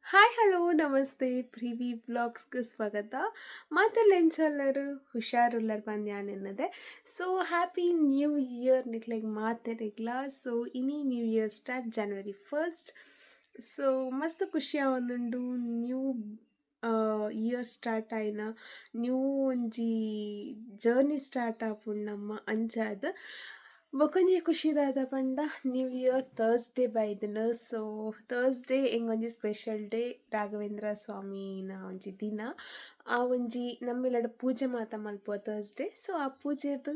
Hi hello ನಮಸ್ತೆ ಪ್ರಿವಿ ಬ್ಲಾಗ್ಸ್ಗೆ ಸ್ವಾಗತ ಮಾತೆಲ್ಲ ಹುಷಾರುಲ್ಲರ್ ಬಂದ್ಯಾನೆನ್ನದೆ ಸೊ ಹ್ಯಾಪಿ ನ್ಯೂ ಇಯರ್ ನಿಕ್ಲೆಗ್ ಮಾತೆರೆಗ್ಲ ಸೊ ಇನಿ new year start January 1st so ಮಸ್ತ್ ಖುಷಿ ಆವೊಂದುಂಡು ನ್ಯೂ ಇಯರ್ ಸ್ಟಾರ್ಟ್ ಆಯ್ನ ನ್ಯೂ ಒಂಜಿ ಜರ್ನಿ ಸ್ಟಾರ್ಟ್ ಆಪುಂಡು ನಮ್ಮ ಅಂಚಾದ್ ಬೊಕೊಂಜಿ ಖುಷಿದಾದ ಪಂಡ ನ್ಯೂ ಇಯರ್ ಥರ್ಸ್ಡೇ ಬೈದಿನ ಸೊ ಥರ್ಸ್ಡೇ ಎಂಗೊಂಜಿ ಸ್ಪೆಷಲ್ ಡೇ ರಾಘವೇಂದ್ರ ಸ್ವಾಮಿನ ಒಂಜಿ ದಿನ ಆ ಒಂಜಿ ನಮ್ಮಿಲಡ ಪೂಜೆ ಮಾತ ಮಲ್ಪುವ ಥರ್ಸ್ಡೇ ಸೊ ಆ ಪೂಜೆದು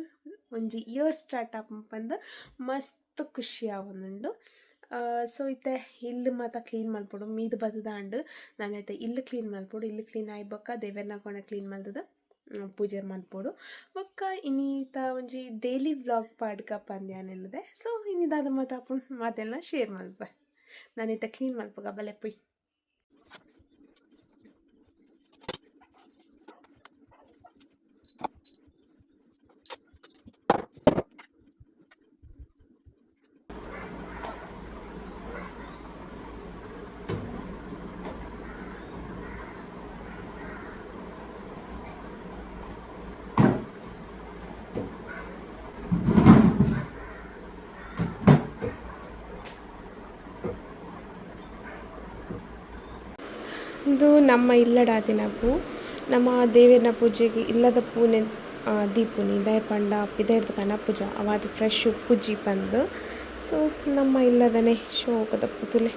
ಒಂಜಿ ಇಯರ್ ಸ್ಟಾರ್ಟ್ ಆಪಂದು ಮಸ್ತ್ ಖುಷಿ ಆವೊಂದುಂಡು ಸೊ ಇತ್ತೆ ಇಲ್ಲು ಮಾತ ಕ್ಲೀನ್ ಮಲ್ಪೊಡು ಮೀದು ಬತ್ತದಾಂಡ್ ನಾನೈತೆ ಇಲ್ಲು ಕ್ಲೀನ್ ಮಲ್ಪೊಡು ಇಲ್ಲು ಕ್ಲೀನ್ ಆಯ್ಬೊಕ್ಕ ದೇವೆರ್ನ ಕೊಣ ಕ್ಲೀನ್ ಮಲ್ತದ ಪೂಜೆ ಮಲ್ಪೊಡು ಬೊಕ್ಕ ಇನ್ನೀತ ಒಂಜಿ ಡೈಲಿ ವ್ಲಾಗ್ ಪಾಡ್ಕ ಪಂದ್ಯಾನೆಲ್ಲದೆ ಸೊ ಇನ್ನಿದಾದ ಮಾತ ಮಾತೆಲ್ಲ ಶೇರ್ ಮಲ್ಪೆ ನಾನೈತೆ ಕ್ಲೀನ್ ಮಲ್ಪಗ ಬಲೆ ಪುಯ್. ಇದು ನಮ್ಮ ಇಲ್ಲಡಾದಿನ ಪೂ ನಮ್ಮ ದೇವೆರ್ನ ಪೂಜೆಗೆ ಇಲ್ಲದ ಪೂನೆ ದೀಪುನಿ ದಯಪಂಡ ಪಿದೆರ್ದು ಕನಪುಜ ಅವಾದು ಫ್ರೆಶ್ ಪೂಜಿ ಪಂದು ಸೊ ನಮ್ಮ ಇಲ್ಲದನೆ ಶೋಕದ ಪುತುಲೆ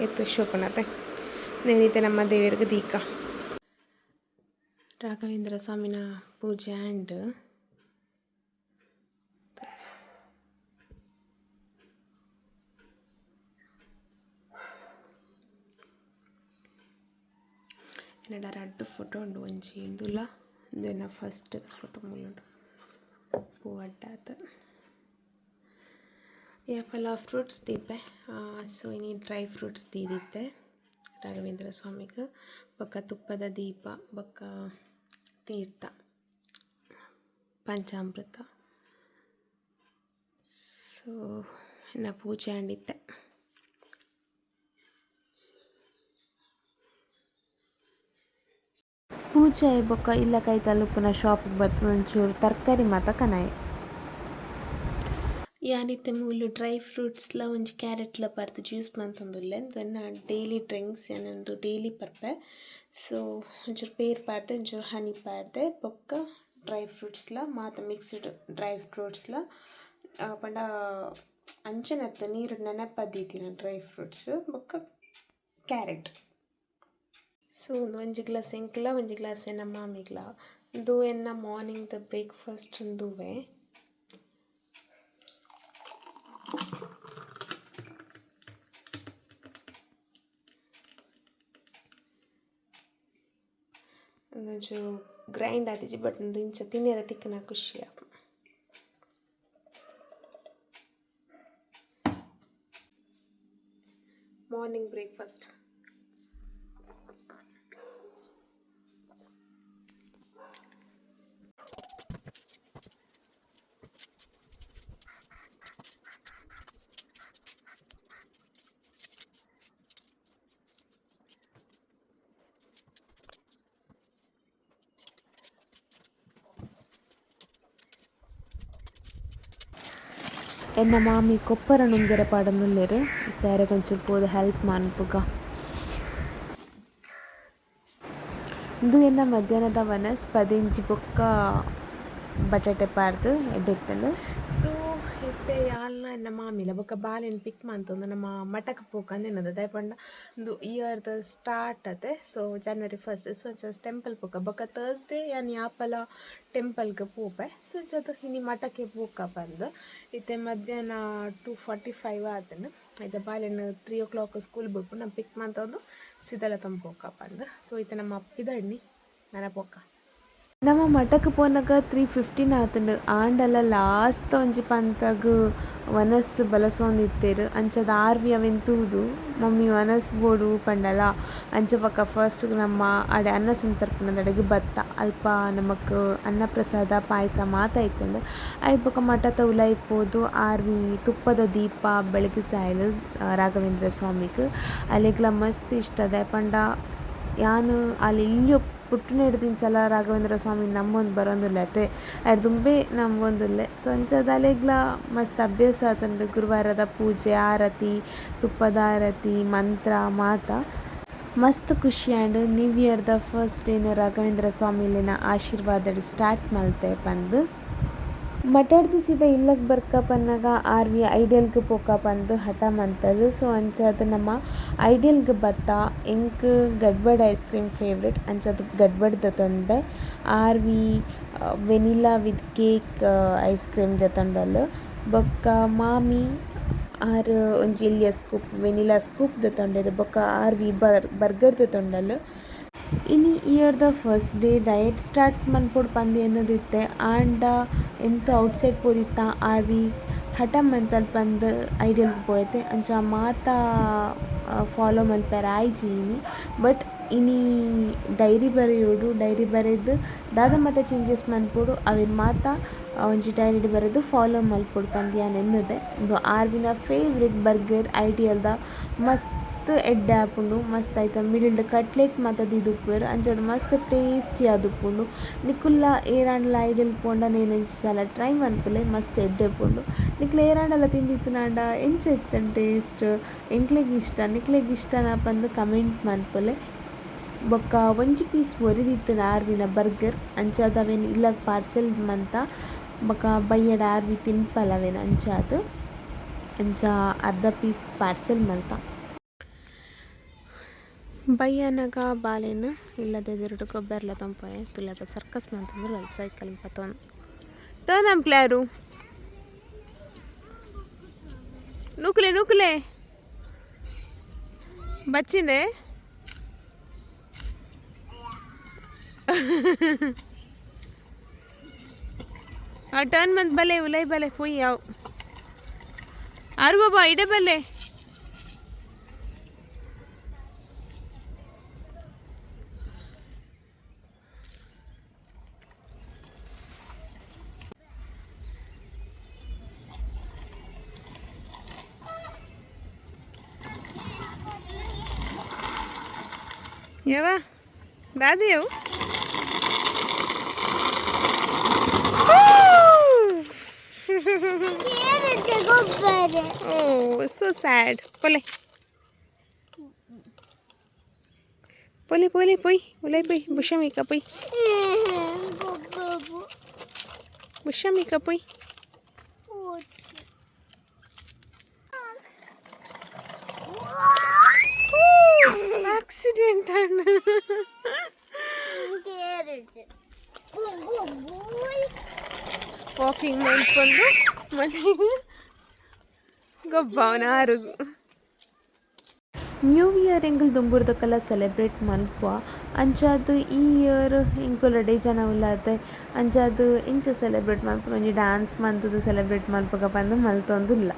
ಎತ್ತು ಶೋಕನತೆ ನೇನೈತೆ ನಮ್ಮ ದೇವೆರ್ಗೆ ದೀಕ ರಾಘವೇಂದ್ರ ಸ್ವಾಮಿನ ಪೂಜೆ ಆ್ಯಂಡ್ ಎನ್ನಡ ರಡ್ಡು ಫೋಟೋ ಉಂಡು ಒಂಜಿ ಇಂದುಲ ಇಂದೆನ ಫಸ್ಟ್ ಫೋಟೋ ಮೂಲುಂಡು ಪೂ ಅಡ್ಡಾತ್ ಯಾಪಲ ಫ್ರೂಟ್ಸ್ ದೀಪೆ ಸೊ ಇನಿ ಡ್ರೈ ಫ್ರೂಟ್ಸ್ ದೀದಿತ್ತೆ ರಾಘವೇಂದ್ರ ಸ್ವಾಮಿಗೆ ಬೊಕ್ಕ ತುಪ್ಪದ ದೀಪ ಬೊಕ್ಕ ತೀರ್ಥ ಪಂಚಾಮೃತ ಸೊ ಎನ್ನ ಪೂಜೆ ಆಂಡಿತ್ತೆ ಪೂಜೆ ಬೊಕ್ಕ ಇಲ್ಲ ಕೈ ತಲುಪುನ ಶಾಪಿಗೆ ಬರ್ತದೆ ಒಂಚೂರು ತರಕಾರಿ ಮಾತ ಕನಾಯೆ ಯಾನಿತ್ತೆ ಮೂಲು ಡ್ರೈ ಫ್ರೂಟ್ಸ್ಲ ಒಂಜಿ ಕ್ಯಾರೆಟ್ಲ ಪಾರ್ದು ಜ್ಯೂಸ್ ಮಂತೊಂದುಲ್ಲೆ ದೆನ್ನ ಡೈಲಿ ಡ್ರಿಂಕ್ಸ್ ಏನೊಂದು ಡೈಲಿ ಪರ್ಪೆ ಸೊ ಒಂಚೂರು ಪೇರ್ ಪಾಡ್ದೆ ಒಂಚೂರು ಹನಿ ಪಾಡ್ದೆ ಬೊಕ್ಕ ಡ್ರೈ ಫ್ರೂಟ್ಸ್ಲ ಮಾತ ಮಿಕ್ಸ್ಡ್ ಡ್ರೈ ಫ್ರೂಟ್ಸ್ಲ ಪಂಡ ಅಂಚನತ್ತ ನೀರು ನೆನಪದ್ದೀತಿನ ಡ್ರೈ ಫ್ರೂಟ್ಸ್ ಬೊಕ್ಕ ಕ್ಯಾರೆಟ್ ಸೊ ಒಂಜಿ ಗ್ಲಾಸ್ ಎಂಕ್ಲ ಒಂಜಿ ಗ್ಲಾಸ್ ಎನ್ನ ಮಾಮಿಗ್ಲ ಇಂದು ಎನ್ನ ಮಾರ್ನಿಂಗ್ ಬ್ರೇಕ್ಫಾಸ್ಟ್ ಇಂದುವೆ ಒಂಚೂರು ಗ್ರೈಂಡ್ ಆದಿಜಿ ಬಟ್ ಒಂದು ಇಂಚ ತಿನ್ನಿರ ತಿಕ್ಕನ ಖುಷಿ ಆಪು ಮಾರ್ನಿಂಗ್ ಬ್ರೇಕ್ಫಾಸ್ಟ್ ಎನ್ನ ಮಾಮಿ ಕೊಪ್ಪರ ನುಂಗೆರ ಪಾಡೊಂದುಲ್ಲೆರ್ ಇತ್ತೆ ಒಂಚೂರು ಪೋದು ಹೆಲ್ಪ್ ಮನ್ಪುಗ ಇಂದು ಎನ್ನ ಮಧ್ಯಾಹ್ನದ ವನಸ್ ಪದಿಂಜಿ ಬೊಕ್ಕ ಬಟಾಟೆ ಪಾರ್ದು ಎಡ್ಡೆತ್ತಲು ಸೊ ಇತ್ತೆ ಯಾಲ್ನ ಎನ್ನ ಮಾಮಿಲ ಬೊಕ್ಕ ಬಾಲೆನ್ ಪಿಕ್ ಮಂತೊಂದು ನಮ್ಮ ಮಠಕ್ ಪೋಕಂದು ಎನ್ನದ ದಯಪಂಡ ಇಂದು ಇಯರ್ದ ಸ್ಟಾರ್ಟ್ ಅತೆ so January 1st so temple ಪೋಕ ಬೊಕ್ಕ ಥರ್ಸ್ಡೇ ಯಾನ್ ಯಾಪಲ ಟೆಂಪಲ್ಗೆ ಪೋಪೆ ಸೊ ಅದು ಇನಿ ಮಠಕ್ಕೆ ಪೋಕ ಬಂದು ಇತ್ತೆ ಮಧ್ಯಾಹ್ನ 2:45 ಆತನು ಐತೆ ಬಾಲೆನ್ 3 o'clock ಸ್ಕೂಲ್ ಬಿಟ್ಟು ನಮ್ಮ ಪಿಕ್ ಮಂತೊಂದು ಸಿದಲ ತಂಪೋಕ ಬಂದು ಸೊ ಇತ್ತೆ ನಮ್ಮ ಅಪ್ಪಿದಣ್ಣಿ ನನ್ನ ಪೋಕ ನಮ್ಮ ಮಠಕ್ಕೆ ಪೋನಾಗ 3:15 ಆತುಂಡು ಆಂಡಲ ಲಾಸ್ಟ್ ಒಂಜಿ ಪಂತಗ್ ವನಸ್ ಬಲಸೊಂದಿತ್ತೆರ್ ಅಂಚಾದ್ ಆರ್ವಿ ಅವೆನ್ ತೂದು ಮಮ್ಮಿ ವನಸ್ ಬೋಡು ಪಂಡಲ ಅಂಚ ಪಕ್ಕ ಫಸ್ಟ್ ನಮ್ಮ ಅಡೆ ಅನ್ನ ಸಂತರ್ಪಣದಡೆಗ್ ಬತ್ತ ಅಲ್ಪ ನಮಕ್ ಅನ್ನ ಪ್ರಸಾದ ಪಾಯಸ ಮಾತ ಇತ್ತುಂಡು ಐ ಬೊಕ ಮಠತ ಉಲಾಯಿಪೋದು ಆರ್ವಿ ತುಪ್ಪದ ದೀಪ ಬೆಳಗಿಸಾಯಲು ರಾಘವೇಂದ್ರ ಸ್ವಾಮಿಗ್ ಅಲೆಗ್ಲ ಮಸ್ತ್ ಇಷ್ಟದ ಪಂಡ ಯಾನು ಅಲ್ಲಿ ಇಲ್ಲಿಯೋ ಪುಟ್ಟುನ ಹಿಡ್ದಿಂಚಲ ರಾಘವೇಂದ್ರ ಸ್ವಾಮಿ ನಮ್ಮೊಂದು ಬರೋಂದುಲ್ಲೆ ಅಡ್ ದುಂಬೆ ನಂಬೊಂದುಲ್ಲೆ ಸೊ ಅಂಚಾದ ಅಲೆಗ್ಲ ಮಸ್ತ್ ಅಭ್ಯಾಸ ಆತಂಡು ಗುರುವಾರದ ಪೂಜೆ ಆರತಿ ತುಪ್ಪದ ಆರತಿ ಮಂತ್ರ ಮಾತ ಮಸ್ತ್ ಖುಷಿ ಆಂಡ್ ನ್ಯೂ ಇಯರ್ದ ಫಸ್ಟ್ ಡೇನ ರಾಘವೇಂದ್ರ ಸ್ವಾಮಿಲಿನ ಆಶೀರ್ವಾದ ಸ್ಟಾರ್ಟ್ ಮಲ್ತೆ ಪಂದು ಮಠಡ್ದು ಸೀದಾ ಇಲ್ಲಗ್ ಬರ್ಕ ಪನ್ನಾಗ ಆರ್ವಿ ಐಡಿಯಲ್ಗೆ ಪೋಕ ಪಂದು ಹಠ ಮಂತದು ಸೊ ಅಂಚಾದ್ ನಮ್ಮ ಐಡಿಯಲ್ಗೆ ಬತ್ತ ಎಂಕ್ ಗಡ್ಬಡ್ ಐಸ್ ಕ್ರೀಮ್ ಫೇವ್ರೆಟ್ ಅಂಚಾದ್ ಗಡ್ಬಡ್ ದತೊಂಡೆ ಆರ್ವಿ vanilla with cake ice cream ದತೊಂಡಲ್ ಬೊಕ್ಕ ಮಾಮಿ ಆರ್ ಒಂಜಿ ಎಲ್ಲಿಯ ಸ್ಕೂಪ್ ವೆನಿಲಾ ಸ್ಕೂಪ್ ದತೊಂಡೆರ್ ಬೊಕ್ಕ ಆರ್ವಿ ಬರ್ಗರ್ ದತೊಂಡಲ್ ಇನಿ ಇಯರ್ದ ಫಸ್ಟ್ ಡೇ ಡಯಟ್ ಸ್ಟಾರ್ಟ್ ಮನ್ಪೊಡು ಪಂದ್ ಎನ್ನದಿತ್ತೆ ಆಂಡ ಎಂತ ಔಟ್ಸೈಡ್ ಪೋದಿತ್ತ ಆರ್ವಿ ಹಠ ಮಂತಲ್ ಪಂದ್ ಐಡಿಯಲ್ಗೆ ಪೋಯತೆ ಅಂಚ ಮಾತ ಫಾಲೋ ಮಲ್ಪೆರ ಆಯ್ಜಿನಿ ಬಟ್ ಇನಿ ಡೈರಿ ಬರೆಯೋಡು ಡೈರಿ ಬರೆದು ದಾದ ಮಾತ ಚೇಂಜಸ್ ಮನ್ಪೊಡು ಅವೆನ್ ಮಾತ ಒಂಜಿ ಡೈರಿ ಬರೆದು ಫಾಲೋ ಮಲ್ಪೊಡು ಪಂದ್ ಯಾನ್ ಎನ್ನದೆ ಇದು ಆರ್ವಿನ ಫೇವ್ರೆಟ್ ಬರ್ಗರ್ ಐಡಿಯಲ್ದ ಮಸ್ತ್ ಎಡ್ಡೆ ಆಪುಂಡು ಮಸ್ತ್ ಐತ ಮಿಡ್ಲ್ಡ್ ಕಟ್ಲೆಟ್ ಮಾತ ದಿದುಪ್ಪುವೆರ್ ಅಂಚಾದ್ ಮಸ್ತ್ ಟೇಸ್ಟಿ ಆದುಪ್ಪುಂಡು ನಿಕುಲ್ಲ ಏರಾಂಡ್ಲ ಐಡಿಯಲ್ ಪೋಂಡ ನೇನು ಒಂಜಿ ಸಲ ಟ್ರೈ ಮನ್ಪುಲೆ ಮಸ್ತ್ ಎಡ್ಡೆ ಪುಂಡು ನಿಕ್ಲ ಏರಾಂಡಲ ತಿಂದಿತ್ತಿನಾಂಡ ಎಂಚ ಇತ್ತಂಡು ಟೇಸ್ಟ್ ಎಂಕ್ಲೆಗ್ ಇಷ್ಟ ನಿಕ್ಲೆಗ್ ಇಷ್ಟನಾ ಪಂದ್ ಕಮೆಂಟ್ ಮನ್ಪುಲೆ ಬೊಕ್ಕ ಒಂಜಿ ಪೀಸ್ ಒರಿದಿತ್ತಿನ ಆರ್ವಿನ ಬರ್ಗರ್ ಅಂಚಾದ್ ಅವೆನ್ ಇಲ್ಲಗ್ ಪಾರ್ಸೆಲ್ ಮಂತ ಬೊಕ್ಕ ಬಯ್ಯಡ ಆರ್ವಿ ತಿನ್ಪಲ ಅಂಚಾದ್ ಅಂಚ ಅರ್ಧ ಪೀಸ್ ಪಾರ್ಸೆಲ್ ಮಂತ ಬಯ್ಯನಗ ಬಾಲೆನ್ ಇಲ್ಲದೆ ಎರಡು ಕೊಬ್ಬೆರ್ಲ ತಂಪಾಯ ತುಲೆಪ ಸರ್ಕಸ್ ಮಂತಂದ್ರೆ ಸೈಕಲ್ ಪತ್ತೊಂದು ಟರ್ನ್ ಅಂಪ್ಲಾರು ನೂಕಲೆ ನೂಕಲೆ ಬಚ್ಚಿಂದೆ ಟರ್ನ್ ಮಂತ್ ಬಲೆ ಉಲೈ ಬಲೆ ಪುಯ್ ಯಾವ ಆರು ಬಾಬಾ ಇಡೆ ಬಲೆ ಯಾವ ದಾದಿಯವು ಓ ಸೋ ಸ್ಯಾಡ್ ಪೊಲೆ ಪೊಲೆ ಪೊಲೆ ಪೊಯ್ ಉಲೈ ಪೊಯ್ ಬುಷಮಿಕ ಪೊಯ್ ಬುಷಮಿಕ ಪೊಯ್ ಆಕ್ಸಿಡೆಂಟ್ ಅಣ್ಣ ವಾಕಿಂಗ್ ಮಾಡ್ಕೊಂಡು ಮನೆಗೆ ಗೊಬ್ಬವನ ಆರುಗು ನ್ಯೂ ಇಯರ್ ಎಂಕುಲು ದುಂಬುರ್ದಕ್ಕೆಲ್ಲ ಸೆಲೆಬ್ರೇಟ್ ಮನ್ಪುವ ಅಂಚಾದ್ ಈ ಇಯರ್ ಎಂಕುಲಡೆ ಜನ ಉಳ್ಳಾತೆ ಅಂಚಾದ್ ಇಂಚ ಸೆಲೆಬ್ರೇಟ್ ಮನ್ಪುನ ಒಂಜಿ ಡ್ಯಾನ್ಸ್ ಮಂತದ್ದು ಸೆಲೆಬ್ರೇಟ್ ಮಲ್ಪಗ ಬಂದು ಮಲ್ತೊಂದುಲ್ಲ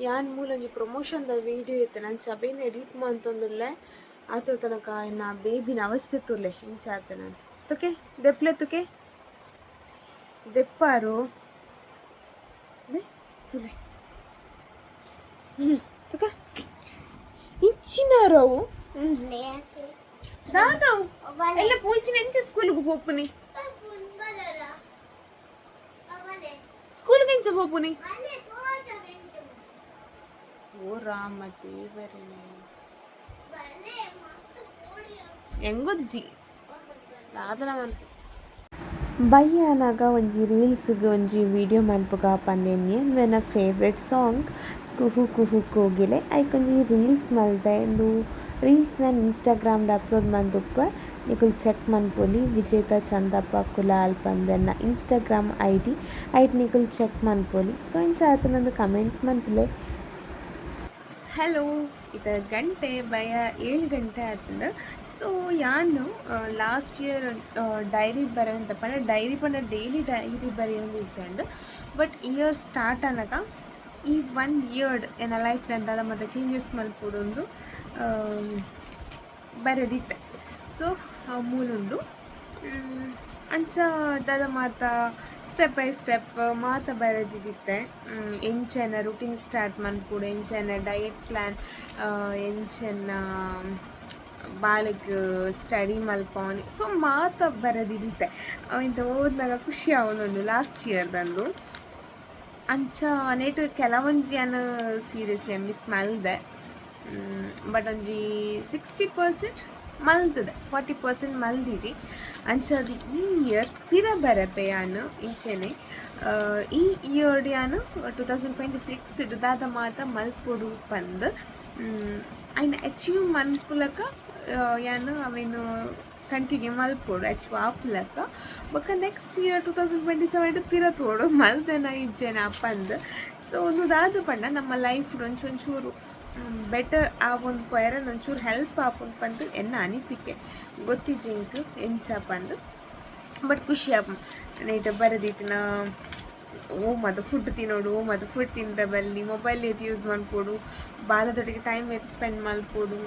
ಯಾನ್ ಮೂಲೊಂಜಿ ಪ್ರಮೋಷನ್ದ ವೀಡಿಯೋ ಇತ್ತೆ ನಾನು ಸಭೆನ ಎಡಿಟ್ ಮಂತೊಂದುಲ್ಲೆ ಆತ ತನಕ ಇನ್ನ ಬೇಬಿನ ಅವಸ್ಥೆ ತುಲೆ ಇಂಚ ಆತ ನಾನು ತುಕೆ ದೆಪ್ಲೆ ತುಕೆ ದೆಪ್ಪಾರು ತುಲೆ ఇచ్చినారవు దాదావు ఎలా పూచిన ఎంచ స్కూల్కి పోపుని స్కూల్కి ఎంచ పోపుని ఓ రాಮ ದೇವರೇ ಹೆಂಗೊಜ್ಜಿ ದಾದನ ಬಯ್ಯ ಅನ್ನಾಗ ಒಂಜಿ ರೀಲ್ಸ್ಗೆ ಒಂಜಿ ವಿಡಿಯೋ ಮನ್ಪುಗ ಪಂದೆನ್ನಿ ನನ್ನ ಫೇವ್ರೆಟ್ ಸಾಂಗ್ ಕುಹು ಕುಹು ಕೋಗಿಲೆ ಐಕೊಂಜಿ ರೀಲ್ಸ್ ಮಲ್ದೆ ಇಂದು ರೀಲ್ಸ್ ನಾನು ಇನ್ಸ್ಟಾಗ್ರಾಮ್ಡ್ ಅಪ್ಲೋಡ್ ಮಂದುಪ್ಪ ನಿಕುಲು ಚೆಕ್ ಮನ್ಪೊಲಿ ವಿಜೇತ ಚಂದಪ್ಪ ಕುಲಾಲ್ ಪಂದೆನ್ನ ಇನ್ಸ್ಟಾಗ್ರಾಮ್ ID ಐಟ್ ನಿಕುಲು ಚೆಕ್ ಮನ್ಪೊಲಿ ಸೊ ಇಂಚ ಆತನೊಂದು ಕಮೆಂಟ್ ಮನ್ಪುಲೆ ಹಲೋ ಇದು ಗಂಟೆ ಭಯ 7 ಗಂಟೆ ಆಯ್ತಂಡು ಸೊ ಯಾನು ಲಾಸ್ಟ್ ಇಯರ್ ಡೈರಿ ಬರೆಯುವಂತ ಪಂಡ ಡೈರಿ ಪಂಡ ಡೈಲಿ ಡೈರಿ ಬರೆಯೊಂದು ಇಜ್ಜಂಡು ಬಟ್ ಇಯರ್ ಸ್ಟಾರ್ಟ್ ಅನ್ನಗ ಈ 1 ಇಯರ್ ಎನ್ನ ಲೈಫ್ ಎಂದಾದ ಮತ್ತು ಚೇಂಜಸ್ ಮಲ್ಪೊಡೊಂದು ಬರೆದಿತ್ತೆ ಸೊ ಮೂಲುಂಡು ಅಂಚ ದಾದ ಮಾತ ಸ್ಟೆಪ್ ಬೈ ಸ್ಟೆಪ್ ಮಾತ ಬರೆದಿದ್ದಿತ್ತೆ ಎಂಚೆನ ರುಟೀನ್ ಸ್ಟಾರ್ಟ್ ಮನ್ಪುಡು ಎಂಚೆನ ಡಯಟ್ ಪ್ಲ್ಯಾನ್ ಎಂಚೆನ ಬಾಲೆಗ್ ಸ್ಟಡಿ ಮಲ್ಪವನಿ ಸೊ ಮಾತ ಬರೆದಿದ್ದಿತ್ತೆ ಇಂತ ಓದಿನಾಗ ಖುಷಿ ಆವೊಂದುಂಡು ಲಾಸ್ಟ್ ಇಯರ್ದಂದು ಅಂಚ ನೆಟ್ ಕೆಲವೊಂಜಿಯನ್ ಸೀರಿಯಸ್ಲಿ ಮಿಸ್ ಮಲ್ದೆ ಬಟ್ ಒಂಜಿ 60% ಮಲ್ತದೆ 40% ಮಲ್ದಿಜಿ ಅಂಚದು ಈ ಇಯರ್ ಪಿರ ಬರಪೆ ಯಾನು ಇಂಚೆನೆ ಈ ಇಯರ್ಡ್ ಯಾನು 2026 ದಾದ ಮಾತ ಮಲ್ಪೊಡು ಪಂದ್ ಐನ ಅಚೀವ್ ಮನ್ಪುಲಕ ಯಾನು ಅವೇನು ಕಂಟಿನ್ಯೂ ಮಲ್ಪೊಡು ಅಚೀವ್ ಆಪುಲಕ ಬೊಕ್ಕ ನೆಕ್ಸ್ಟ್ ಇಯರ್ 2027 ಪಿರ ತೋಡು ಮಲ್ದೆನ ಇಜ್ಜೆನ ಪಂದ್ ಸೊ ಒಂದು ದಾದ ಪಂಡ ನಮ್ಮ ಲೈಫ್ ಒಂಚೂರು ಬೆಟರ್ ಆ ಒಂದು ಪಯರನ್ನು ಒಂಚೂರು ಹೆಲ್ಪ್ ಆಪುಂಡು ಪಂದು ಎನ್ನ ಅನಿಸಿಕೆ ಗೊತ್ತಿಜ್ಜಿಂಕ್ ಎಂಚ ಪಂದು ಬಟ್ ಖುಷಿ ಆಪು ನೈಟ್ ಬರೆದಿತ್ತಿನ ಓ ಮದು ಫುಡ್ ತಿನ್ನೋಡು ಓ ಮದು ಫುಡ್ ತಿಂದ್ರೆ ಬಲ್ಲಿ ಮೊಬೈಲ್ ಏತ್ ಯೂಸ್ ಮಲ್ಪೊಡು ಬಾಲದೊಟ್ಟಿಗೆ ಟೈಮ್ ಏತ್ ಸ್ಪೆಂಡ್ ಮಲ್ಪೊಡು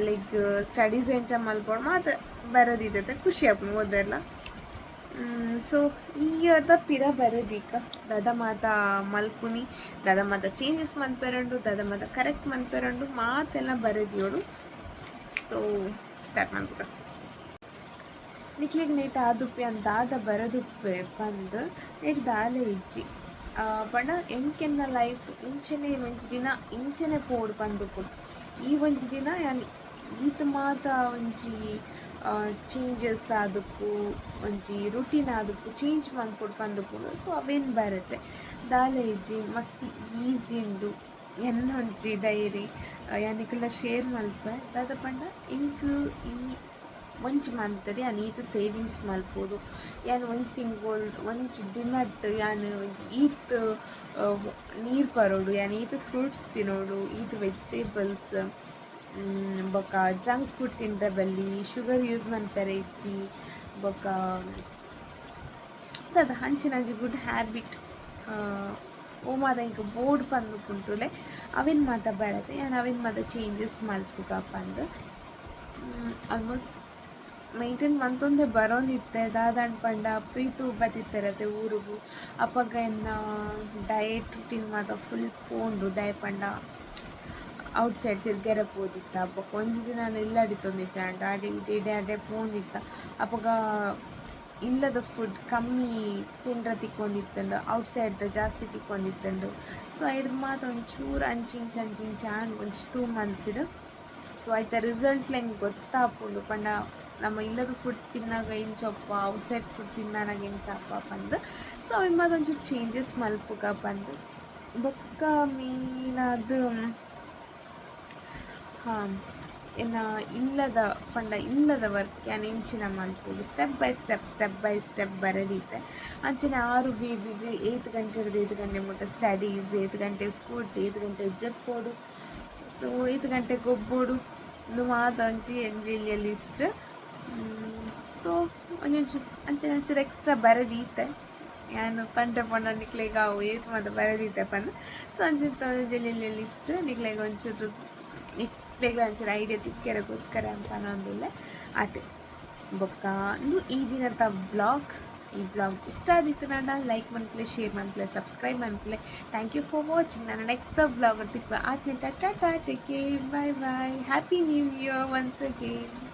ಲೈಕ್ ಸ್ಟಡೀಸ್ ಎಂಚ ಮಲ್ಪೊಡು ಮಾತ ಬರೆದಿದ್ದತೆ ಖುಷಿ ಆಪುಂಡು ಓದೆಲ್ಲ ಸೊ ಈ ಇಯರ್ದ ಪಿರ ಬರೆದೀಕ ದಾದ ಮಾತ ಮಲ್ಪುನಿ ದಾದ ಮಾತ ಚೇಂಜಸ್ ಮನ್ಪೆರಂಡು ದಾದ ಮಾತ ಕರೆಕ್ಟ್ ಮನ್ಪೆರಂಡು ಮಾತೆಲ್ಲ ಬರೆದಿಯೋಡು ಸೊ ಸ್ಟಾರ್ಟ್ ಮನ್ಪುಗ ನಿಕ್ಲಿಗೆ ನೆಟ್ ಆದುಪ್ಪೆ ಅಂತ ದಾದ ಬರೆದುಪ್ಪೆ ಪಂದ್ ನೆಟ್ ದಾಲೆ ಇಜ್ಜಿ ಪಂಡ ಎಂಕೆನ್ನ ಲೈಫ್ ಇಂಚೆನೆ ಒಂಜಿ ದಿನ ಇಂಚೆನೆ ಪೋಡು ಪಂದುಪುಡು ಈ ಒಂಜಿ ದಿನ ಯಾನ್ ಈತ ಮಾತ ಒಂಜಿ ಚೇಂಜಸ್ ಆದಕ್ಕೂ ಒಂಜಿ ರುಟೀನ್ ಆದಕ್ಕೂ ಚೇಂಜ್ ಮನ್ಪೊಡು ಪಂದುಪುಡು ಸೊ ಅವೇನು ಬರುತ್ತೆ ದಾಲೆ ಇಜ್ಜಿ ಮಸ್ತ್ ಈಸಿ ಉಂಡು ಎನ್ನ ಒಂಜಿ ಡೈರಿ ಯಾನಿಕುಲ್ಲ ಶೇರ್ ಮಲ್ಪೆ ದಾದ ಪಂಡ ಇಂಕ್ ಈ ಒಂಜಿ ಮಂತಡಿ ಯಾನ್ ಈತ ಸೇವಿಂಗ್ಸ್ ಮಲ್ಪೊಡು ಯಾನ್ ಒಂಜಿ ತಿಂಗಳು ಒಂಜಿ ದಿನಟ್ ಯಾನ್ ಒಂಜಿ ಈತ್ ನೀರು ಪರೋಡು ಯಾನ್ ಈತ ಫ್ರೂಟ್ಸ್ ತಿನ್ನೋಡು ಈತ ವೆಜಿಟೇಬಲ್ಸ್ ಬೊಕ ಜಂಕ್ ಫುಡ್ ತಿಂದ್ರೆ ಬಲ್ಲಿ ಶುಗರ್ ಯೂಸ್ ಮನ್ಪೆರೆ ಇಜ್ಜಿ ಬೊಕ ದಾದ ಅಂಚಿನ ಒಂಜಿ ಗುಡ್ ಹ್ಯಾಬಿಟ್ ಓ ಮಾತ ಇಂಕ ಬೋರ್ಡ್ ಪಂದು ಕುಂತುಲೆ ಅವಿನ್ ಮಾತ ಬರತ್ತೆ ಯಾನ್ ಅವಿನ್ ಮಾತ ಚೇಂಜಸ್ ಮಲ್ಪುಗ ಪಂದ್ ಆಲ್ಮೋಸ್ಟ್ ಮೈಂಟೈನ್ ಮಂತೊಂದೆ ಬರೋಂದಿತ್ತೆ ದಾದಾಂಡ್ ಪಂಡ ಪ್ರೀತು ಬತ್ತಿತ್ತೆರತೆ ಊರುಗು ಅಪಗ ಎನ್ನ ಡಯಟ್ ರುಟೀನ್ ಮಾತ ಫುಲ್ ಪೋಂಡು ದಯ ಪಂಡ ಔಟ್ಸೈಡ್ ತಿರ್ಗೆರೆ ಪೋದಿತ್ತ ಅಪ್ಪಗ ಒಂಜಿ ದಿನ ಇಲ್ಲಡಿತ್ತೊಂದಿಜ್ಜ ಡಾಡಿ ಡಿಡಿ ಅಡೆ ಪೋಂದಿತ್ತ ಅಪಗ ಇಲ್ಲದ ಫುಡ್ ಕಮ್ಮಿ ತಿಂಡ್ರೆ ತಿಕ್ಕೊಂದಿತ್ತಂಡು ಔಟ್ಸೈಡ್ದ ಜಾಸ್ತಿ ತಿಕ್ಕೊಂದಿತ್ತಂಡು ಸೊ ಐಡ್ ಮಾತ ಒಂಚೂರು ಅಂಚಿಂಚ ಒಂಜಿ 2 months ಸೊ ಐತ ರಿಸಲ್ಟ್ ಹೆಂಗೆ ಗೊತ್ತಾಪುಂಡು ಪಂಡ ನಮ್ಮ ಇಲ್ಲದ ಫುಡ್ ತಿನ್ನಾಗ ಇಂಚಪ್ಪ ಔಟ್ಸೈಡ್ ಫುಡ್ ತಿನ್ನಾನಾಗ ಇಂಚಪ್ಪ ಪಂದು ಸೊ ಅవి ಮಾತ ಒಂಚೂರು ಚೇಂಜಸ್ ಮಲ್ಪುಗ ಪಂದು ಬೊಕ್ಕ ಮೀನದು ಹಾಂ ಇನ್ನು ಇಲ್ಲದ ಪಂಡ ಇಲ್ಲದ ವರ್ಕ್ ಯಾನ್ ಇಂಚಿನ ಮಲ್ಪೊಡು ಸ್ಟೆಪ್ ಬೈ ಸ್ಟೆಪ್ ಬರೆದಿತ್ತೆ ಅಂಚಿನ 6 ಬೇಬಿಗೆ 8 ಗಂಟೆ ಹಿಡಿದು 8 ಗಂಟೆ ಮುಟ್ಟ ಸ್ಟಡೀಸ್ 8 ಗಂಟೆ ಫುಡ್ 8 ಗಂಟೆ ಜಪ್ಪೋಡು ಸೊ 8 ಗಂಟೆ ಗೊಬ್ಬೋಡು ಇದು ಮಾತ ಒಂಚಿ ಎಂಜಿಲಿಯ ಲಿಸ್ಟ್ ಸೊ ಒಂಚೂರು ಅಂಚಿನ ಒಂಚೂರು ಎಕ್ಸ್ಟ್ರಾ ಬರೆದೀತೆ ಯಾನು ಪಂಡ ಪಂಡ ನಿಕ್ಲೆಗ ಅವು ಏತ್ ಮಾತ ಬರೆದೀತೆ ಪಂದು ಸೊ ಅಂಚಿನ ಎಂಜಿಲಿಯ ಲಿಸ್ಟ್ ನಿಕ್ಲೆಗ ಒಂಚೂರು ನಿಕ್ಲೆಗ ಒಂಚೂರು ಐಡಿಯಾ ತಿಕ್ಕೆರಗೋಸ್ಕರ ಅಂತ ಅನ್ನೊಂದಿಲ್ಲ ಆತೆ ಬೊಕ್ಕ ಇಂದು ಈ ದಿನದ ವ್ಲಾಗ್ ಈ ವ್ಲಾಗ್ ಇಷ್ಟ ಆದಿತ್ತು ನಾನು ಲೈಕ್ ಮನ್ಪ್ಲೆ ಶೇರ್ ಮನ್ಪ್ಲೆ ಸಬ್ಸ್ಕ್ರೈಬ್ ಮನ್ಪ್ಲೆ ಥ್ಯಾಂಕ್ ಯು ಫಾರ್ ವಾಚಿಂಗ್. ನಾನು ನೆಕ್ಸ್ಟ್ ವ್ಲಾಗ್ ತಿಕ್ಕ ಆತ್ಮೀಯ tata take care, bye bye, happy new year once again.